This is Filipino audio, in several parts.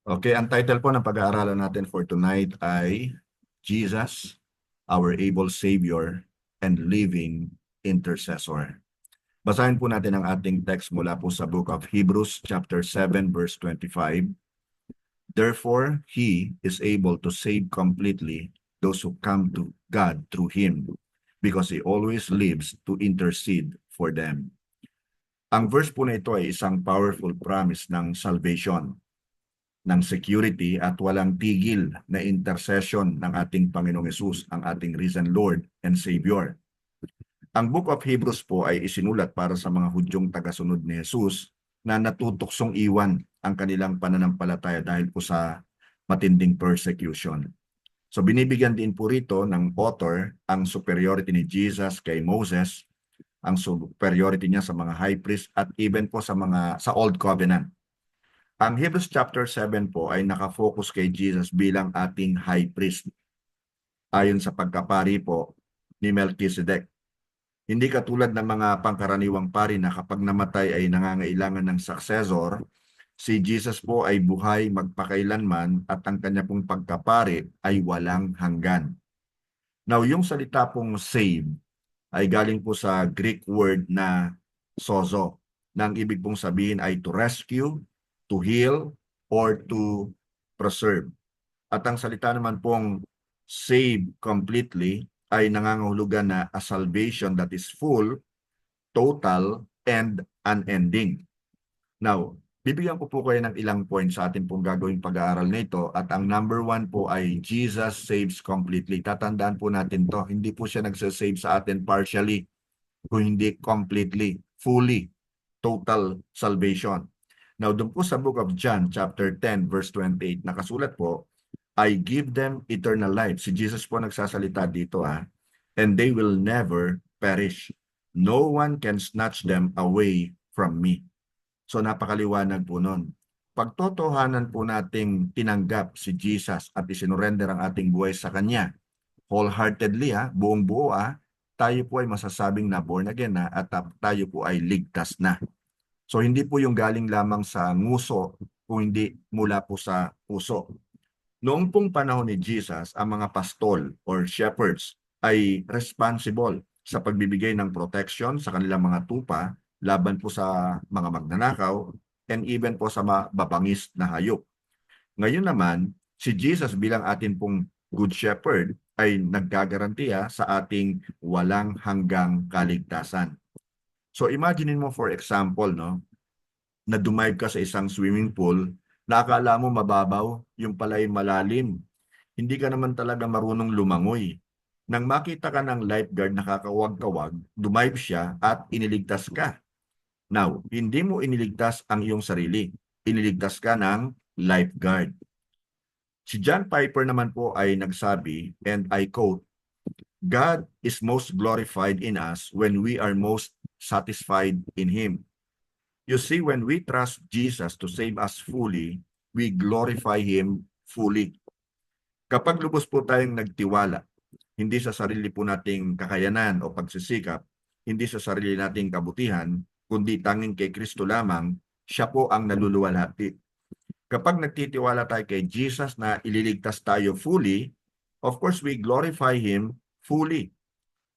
Okay, ang title po ng pag-aaralan natin for tonight ay Jesus, our able Savior and living intercessor. Basahin po natin ang ating text mula po sa book of Hebrews chapter 7 verse 25. Therefore, He is able to save completely those who come to God through Him, because He always lives to intercede for them. Ang verse po na ito ay isang powerful promise ng salvation, ng security at walang tigil na intercession ng ating Panginoong Hesus, ang ating risen Lord and Savior. Ang Book of Hebrews po ay isinulat para sa mga Hudyong tagasunod ni Jesus na natutuksong iwan ang kanilang pananampalataya dahil po sa matinding persecution. So binibigyan din po rito ng author ang superiority ni Jesus kay Moses, ang superiority niya sa mga high priest at even po sa Old Covenant. Ang Hebrews chapter 7 po ay nakafocus kay Jesus bilang ating high priest ayon sa pagkapari po ni Melchizedek. Hindi katulad ng mga pangkaraniwang pari na kapag namatay ay nangangailangan ng successor, si Jesus po ay buhay magpakailanman at ang kanya pong pagkapari ay walang hanggan. Now, yung salita pong save ay galing po sa Greek word na sozo, na ang ibig pong sabihin ay to rescue, to heal, or to preserve. At ang salita naman pong save completely ay nangangahulugan na a salvation that is full, total, and unending. Now, bibigyan ko po kayo ng ilang points sa ating pong gagawing pag-aaral nito at ang number 1 po ay Jesus saves completely. Tatandaan po natin to, hindi po siya nagsasave sa atin partially, kung hindi completely, fully, total salvation. Now, doon po sa book of John, chapter 10, verse 28, nakasulat po, I give them eternal life. Si Jesus po nagsasalita dito, and they will never perish. No one can snatch them away from me. So napakaliwanag po nun. Pagtotohanan po nating tinanggap si Jesus at isinurrender ang ating buhay sa Kanya, wholeheartedly, buong buo, tayo po ay masasabing na born again na at tayo po ay ligtas na. So hindi po yung galing lamang sa nguso, kung hindi mula po sa puso. Noong pong panahon ni Jesus, ang mga pastol or shepherds ay responsible sa pagbibigay ng protection sa kanilang mga tupa laban po sa mga magnanakaw and even po sa mababangis na hayop. Ngayon naman, si Jesus bilang atin pong good shepherd ay naggagarantiya sa ating walang hanggang kaligtasan. So imagine mo for example, no, na dumive ka sa isang swimming pool, na akala mo mababaw, yung pala'y malalim. Hindi ka naman talaga marunong lumangoy. Nang makita ka ng lifeguard na kakawag-kawag, dumive siya at iniligtas ka. Now, hindi mo iniligtas ang iyong sarili. Iniligtas ka ng lifeguard. Si John Piper naman po ay nagsabi, and I quote, God is most glorified in us when we are most satisfied in Him. You see, when we trust Jesus to save us fully, we glorify Him fully. Kapag lubos po tayong nagtiwala, hindi sa sarili po nating kakayanan o pagsisikap, hindi sa sarili nating kabutihan, kundi tanging kay Kristo lamang, siya po ang naluluwalhati. Kapag nagtitiwala tayo kay Jesus na ililigtas tayo fully, of course, we glorify Him fully.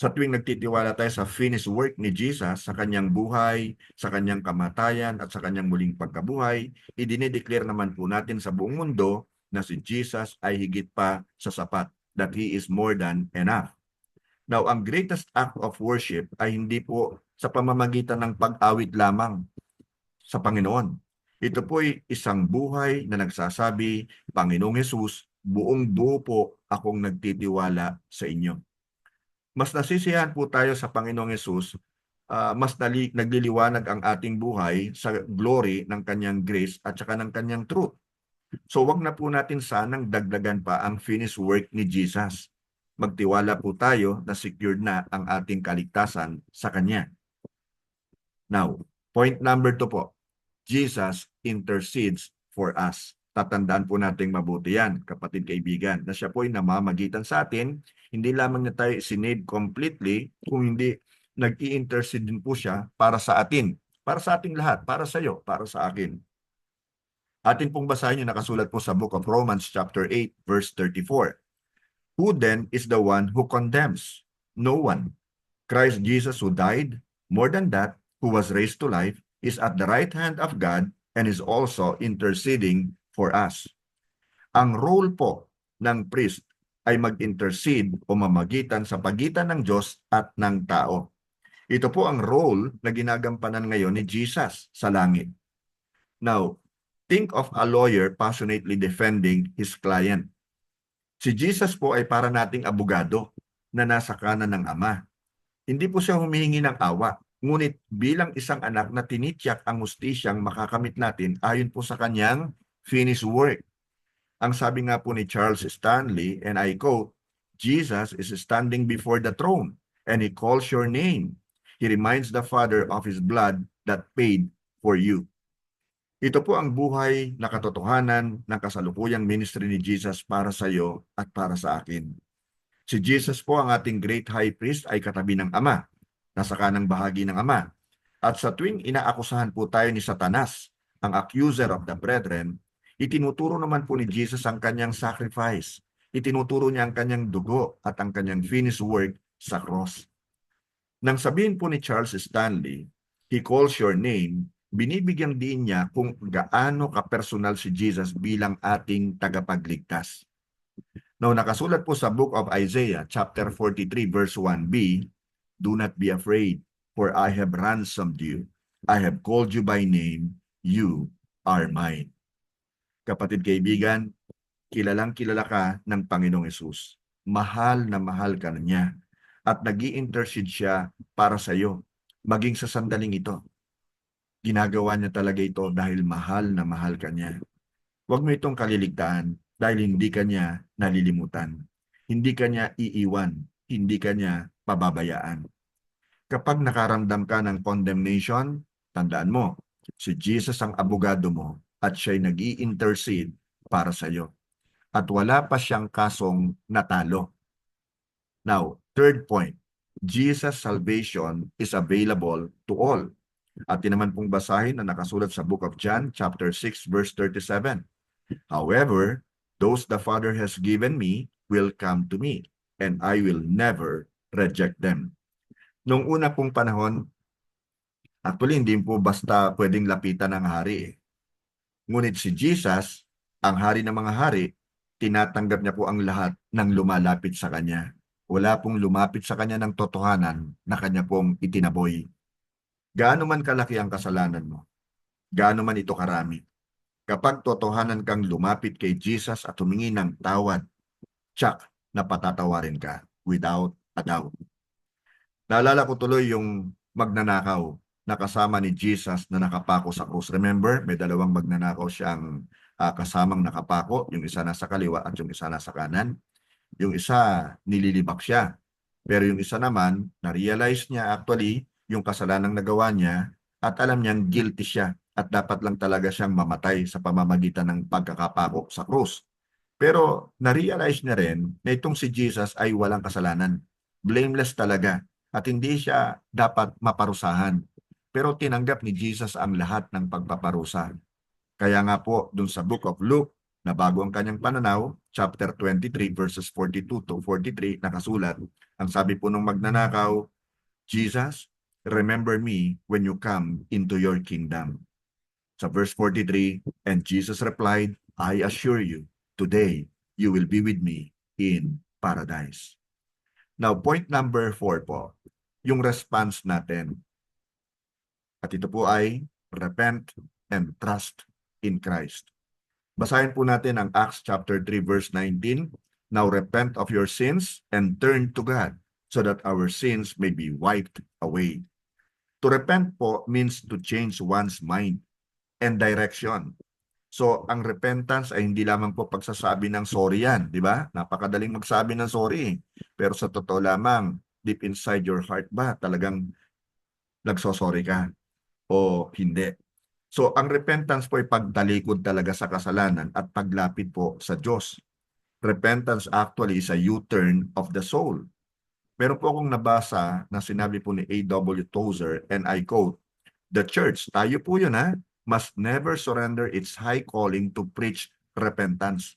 Sa tuwing nagtitiwala tayo sa finished work ni Jesus, sa kanyang buhay, sa kanyang kamatayan, at sa kanyang muling pagkabuhay, idinideclare naman po natin sa buong mundo na si Jesus ay higit pa sa sapat, that He is more than enough. Now, ang greatest act of worship ay hindi po sa pamamagitan ng pag-awit lamang sa Panginoon. Ito po ay isang buhay na nagsasabi, Panginoong Hesus, buong buo po akong nagtitiwala sa inyo. Mas nasisiyahan po tayo sa Panginoong Hesus, mas nagliliwanag ang ating buhay sa glory ng kanyang grace at saka ng kanyang truth. So wag na po natin sanang dagdagan pa ang finished work ni Jesus. Magtiwala po tayo na secured na ang ating kaligtasan sa Kanya. Now, point number 2 po. Jesus intercedes for us. Tatandaan po natin mabuti yan, kapatid kaibigan, na siya po ay namamagitan sa atin. Hindi lamang na tayo sinave completely, kung hindi nag-i-intercede din po siya para sa atin. Para sa ating lahat, para sa iyo, para sa akin. Atin pong basahin yung nakasulat po sa Book of Romans chapter 8 verse 34. Who then is the one who condemns? No one. Christ Jesus who died, more than that, who was raised to life, is at the right hand of God and is also interceding for us. Ang role po ng priest ay mag-intercede o mamagitan sa pagitan ng Diyos at ng tao. Ito po ang role na ginagampanan ngayon ni Jesus sa langit. Now, think of a lawyer passionately defending his client. Si Jesus po ay para nating abogado na nasa kanan ng Ama. Hindi po siya humihingi ng awa, ngunit bilang isang anak na tinityak ang hustisyang makakamit natin ayon po sa kanyang finished work. Ang sabi nga po ni Charles Stanley, and I quote, Jesus is standing before the throne and he calls your name. He reminds the Father of his blood that paid for you. Ito po ang buhay na katotohanan ng kasalukuyang ministry ni Jesus para sa iyo at para sa akin. Si Jesus po ang ating great high priest ay katabi ng Ama, nasa kanang bahagi ng Ama. At sa tuwing inaakusahan po tayo ni Satanas, ang accuser of the brethren, itinuturo naman po ni Jesus ang kanyang sacrifice. Itinuturo niya ang kanyang dugo at ang kanyang finished work sa cross. Nang sabihin po ni Charles Stanley, he calls your name, binibigyang diin niya kung gaano kapersonal si Jesus bilang ating tagapagligtas. Now, nakasulat po sa Book of Isaiah, chapter 43, verse 1b, do not be afraid, for I have ransomed you. I have called you by name. You are mine. Kapatid kaibigan, kilalang kilala ka ng Panginoong Hesus. Mahal na mahal ka na niya. At nag-i-intercede siya para sa iyo, maging sa sandaling ito. Ginagawa niya talaga ito dahil mahal na mahal ka niya. Huwag mo itong kaliligtaan dahil hindi ka niya nalilimutan. Hindi ka niya iiwan, hindi ka niya pababayaan. Kapag nakaramdam ka ng condemnation, tandaan mo, si Jesus ang abogado mo at siya'y nag-i-intercede para sa iyo. At wala pa siyang kasong natalo. Now, third point, Jesus' salvation is available to all. At naman pong basahin na nakasulat sa Book of John, chapter 6, verse 37. However, those the Father has given me will come to me, and I will never reject them. Noong una pong panahon, actually hindi po basta pwedeng lapitan ng hari. Ngunit si Jesus, ang hari ng mga hari, tinatanggap niya po ang lahat ng lumalapit sa kanya. Wala pong lumapit sa kanya ng totohanan na kanya pong itinaboy. Gaano man kalaki ang kasalanan mo, gaano man ito karami, kapag totohanan kang lumapit kay Jesus at humingi ng tawad, tsak na patatawarin ka without a doubt. Naalala ko tuloy yung magnanakaw na kasama ni Jesus na nakapako sa krus. Remember, may dalawang magnanakaw siyang kasamang nakapako, yung isa nasa kaliwa at yung isa nasa kanan. Yung isa, nililibak siya. Pero yung isa naman, na-realize niya actually yung kasalanang nagawa niya at alam niyang guilty siya at dapat lang talaga siyang mamatay sa pamamagitan ng pagkakapako sa krus. Pero na-realize niya rin na itong si Jesus ay walang kasalanan. Blameless talaga at hindi siya dapat maparusahan. Pero tinanggap ni Jesus ang lahat ng pagpaparusa. Kaya nga po, dun sa Book of Luke, na bago ang kanyang pananaw, chapter 23 verses 42 to 43, nakasulat, ang sabi po ng magnanakaw, Jesus, remember me when you come into your kingdom. Sa verse 43, and Jesus replied, I assure you, today you will be with me in paradise. Now, point number 4 po, yung response natin. At ito po ay repent and trust in Christ. Basahin po natin ang Acts chapter 3 verse 19. Now repent of your sins and turn to God so that our sins may be wiped away. To repent po means to change one's mind and direction. So, ang repentance ay hindi lamang po pagsasabi ng sorry yan, di ba? Napakadaling magsabi ng sorry. Pero sa totoo lamang, deep inside your heart ba, talagang nagsosorry ka o hindi? So, ang repentance po ay pagtalikod talaga sa kasalanan at paglapit po sa Diyos. Repentance actually is a U-turn of the soul. Meron po akong nabasa na sinabi po ni A.W. Tozer, and I quote, the church, tayo po yun ha, must never surrender its high calling to preach repentance.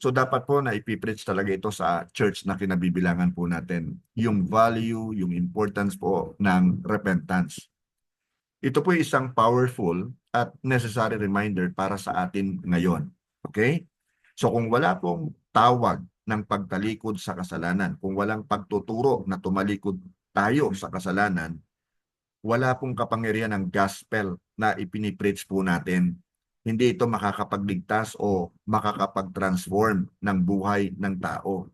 So dapat po na ipipreach talaga ito sa church na kinabibilangan po natin. Yung value, yung importance po ng repentance. Ito po isang powerful at necessary reminder para sa atin ngayon. Okay? So kung wala pong tawag ng pagtalikod sa kasalanan, kung walang pagtuturo na tumalikod tayo sa kasalanan, wala pong kapangyarihan ng gospel na ipinipreach po natin. Hindi ito makakapagligtas o makakapag-transform ng buhay ng tao.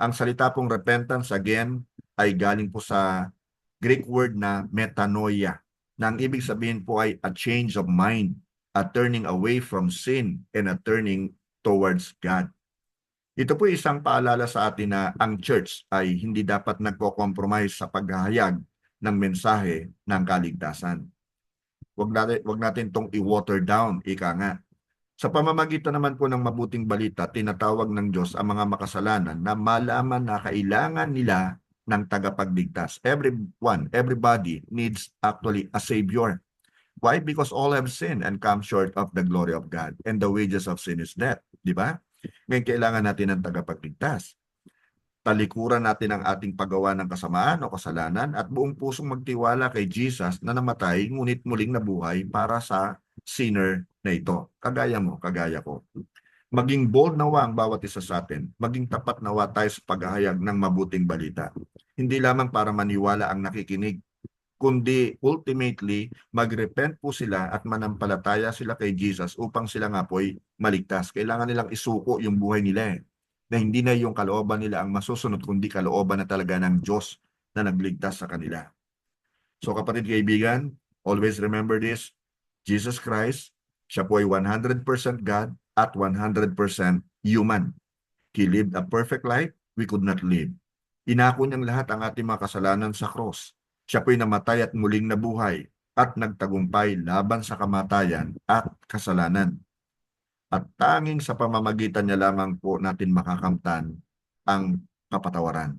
Ang salita pong repentance again ay galing po sa Greek word na metanoia, na ang ibig sabihin po ay a change of mind, a turning away from sin, and a turning towards God. Ito po isang paalala sa atin na ang church ay hindi dapat nagko-compromise sa paghahayag ng mensahe ng kaligtasan. Wag natin itong i-water down, ika nga. Sa pamamagitan naman po ng mabuting balita, tinatawag ng Diyos ang mga makasalanan na malaman na kailangan nila ng tagapagligtas. Everybody needs actually a Savior. Why? Because all have sinned and come short of the glory of God. And the wages of sin is death. Di ba? Ngayon kailangan natin ng tagapagligtas. Talikuran natin ang ating paggawa ng kasamaan o kasalanan at buong pusong magtiwala kay Jesus na namatay ngunit muling nabuhay para sa sinner na ito. Kagaya mo, kagaya ko. Maging bold nawa ang bawat isa sa atin. Maging tapat nawa tayo sa paghahayag ng mabuting balita. Hindi lamang para maniwala ang nakikinig, kundi ultimately magrepent po sila at manampalataya sila kay Jesus upang sila nga po'y maligtas. Kailangan nilang isuko yung buhay nila na hindi na yung kalooban nila ang masusunod, kundi kalooban na talaga ng Diyos na nagligtas sa kanila. So kapatid kaibigan, always remember this, Jesus Christ, siya po ay 100% God at 100% human. He lived a perfect life we could not live. Inako niyang lahat ang ating mga kasalanan sa cross. Siya po ay namatay at muling nabuhay at nagtagumpay laban sa kamatayan at kasalanan. At tanging sa pamamagitan niya lamang po natin makakamtan ang kapatawaran,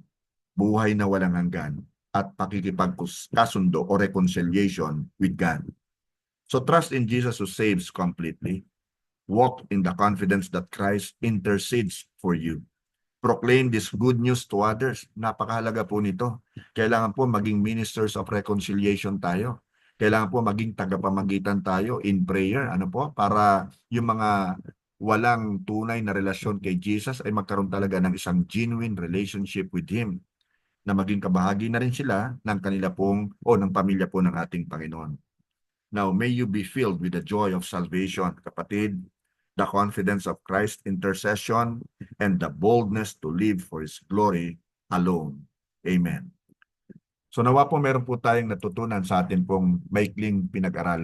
buhay na walang hanggan, at pakikipagkasundo o reconciliation with God. So trust in Jesus who saves completely. Walk in the confidence that Christ intercedes for you. Proclaim this good news to others. Napakahalaga po nito. Kailangan po maging ministers of reconciliation tayo. Kailangan po maging tagapamagitan tayo in prayer. Ano po? Para yung mga walang tunay na relasyon kay Jesus ay magkaroon talaga ng isang genuine relationship with Him, na maging kabahagi na rin sila ng kanila pong o ng pamilya po ng ating Panginoon. Now, may you be filled with the joy of salvation, kapatid, the confidence of Christ's intercession, and the boldness to live for His glory alone. Amen. So nawa po meron po tayong natutunan sa atin pong maikling pinag-aralan.